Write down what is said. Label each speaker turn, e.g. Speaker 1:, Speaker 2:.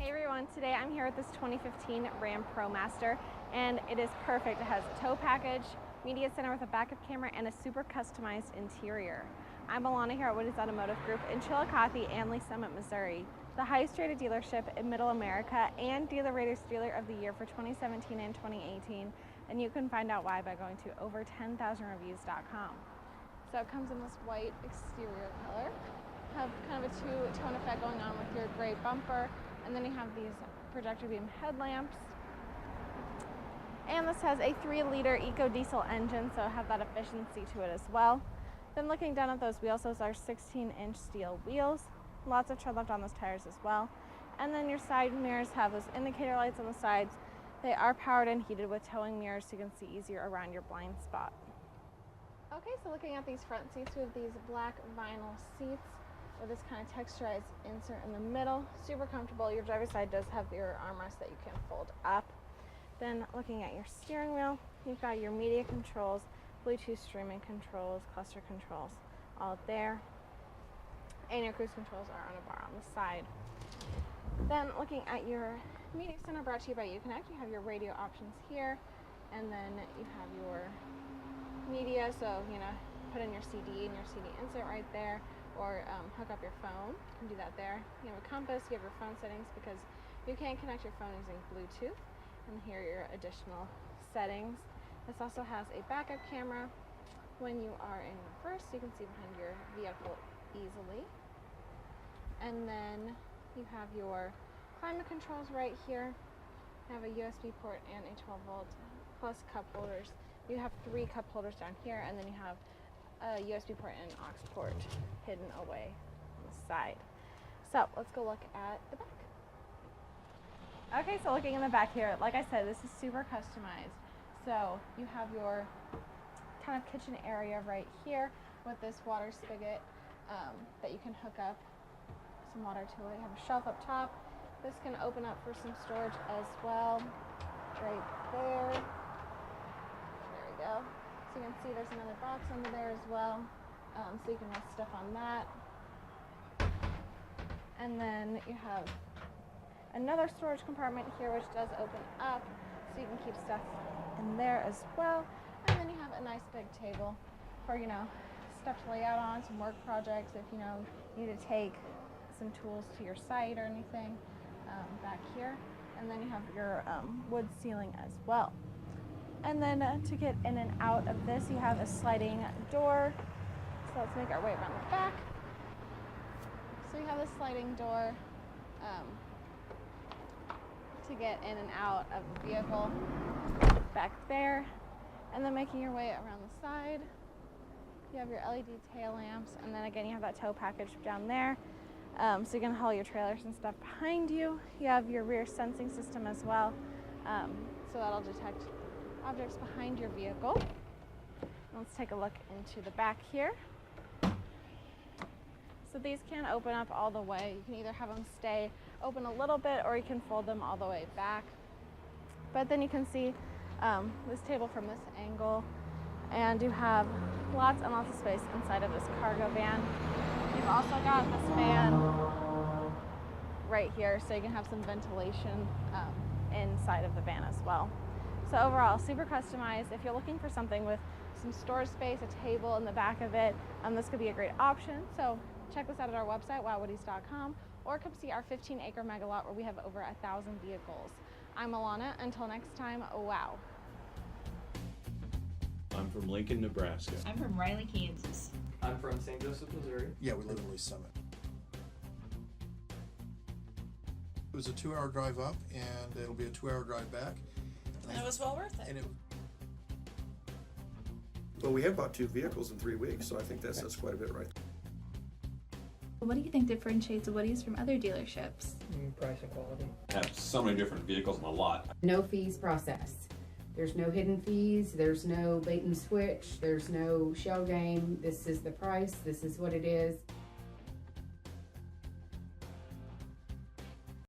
Speaker 1: Hey everyone, today I'm here with this 2015 Ram ProMaster and it is perfect. It has a tow package, media center with a backup camera, and a super customized interior. I'm Alana here at WowWoodys Automotive Group in Chillicothe and Lee Summit, Missouri, the highest rated dealership in Middle America and Dealer Raters Dealer of the Year for 2017 and 2018. And you can find out why by going to over10,000reviews.com. So it comes in this white exterior color. Have kind of a two-tone effect going on with your gray bumper, and then you have these projector beam headlamps. And this has a 3-liter eco diesel engine, so have that efficiency to it as well. Then looking down at those wheels, those are 16-inch steel wheels. Lots of tread left on those tires as well. And then your side mirrors have those indicator lights on the sides. They are powered and heated with towing mirrors so you can see easier around your blind spot. Okay, so looking at these front seats, we have these black vinyl seats with this kind of texturized insert in the middle. Super comfortable. Your driver's side does have your armrest that you can fold up. Then looking at your steering wheel, you've got your media controls, Bluetooth streaming controls, cluster controls, all there. And your cruise controls are on a bar on the side. Then looking at your media center, brought to you by Uconnect, you have your radio options here, and then you have your media, so put in your CD and your CD insert right there, or hook up your phone. You can do that there. You have a compass, you have your phone settings because you can connect your phone using Bluetooth, and here are your additional settings. This also has a backup camera. When you are in reverse, you can see behind your vehicle easily. And then you have your climate controls right here. You have a USB port and a 12-volt plus cup holders. You have 3 cup holders down here, and then you have a USB port and an aux port hidden away on the side. So let's go look at the back. Okay, so looking in the back here, like I said, this is super customized. So you have your kind of kitchen area right here with this water spigot that you can hook up some water to it. You have a shelf up top. This can open up for some storage as well, right there. There we go. So you can see there's another box under there as well, so you can rest stuff on that. And then you have another storage compartment here which does open up, so you can keep stuff in there as well. And then you have a nice big table for stuff to lay out on, some work projects if you need to take some tools to your site or anything back here. And then you have your wood ceiling as well. And then to get in and out of this, you have a sliding door. So let's make our way around the back. So you have a sliding door to get in and out of the vehicle back there. And then making your way around the side, you have your LED tail lamps. And then again, you have that tow package down there. So you can haul your trailers and stuff behind you. You have your rear sensing system as well. So that'll detect objects behind your vehicle. Let's take a look into the back here. So these can open up all the way. You can either have them stay open a little bit or you can fold them all the way back. But then you can see this table from this angle, and you have lots and lots of space inside of this cargo van. You've also got this fan right here, so you can have some ventilation inside of the van as well. So overall, super customized. If you're looking for something with some storage space, a table in the back of it, this could be a great option. So check this out at our website, WowWoodys.com, or come see our 15-acre mega lot where we have over 1,000 vehicles. I'm Alana. Until next time, wow.
Speaker 2: I'm from Lincoln, Nebraska.
Speaker 3: I'm from Riley, Kansas.
Speaker 4: I'm from St. Joseph, Missouri.
Speaker 5: Yeah, we live in Lee Summit. It was a 2-hour drive up, and it'll be a 2-hour drive back.
Speaker 3: And it was well worth it.
Speaker 6: Well, we have bought 2 vehicles in 3 weeks, so I think that says quite a bit right.
Speaker 7: What do you think differentiates WowWoodys from other dealerships?
Speaker 4: Price and quality.
Speaker 2: Have so many different vehicles in the lot.
Speaker 8: No fees processed. There's no hidden fees, there's no bait and switch, there's no shell game. This is the price, this is what it is.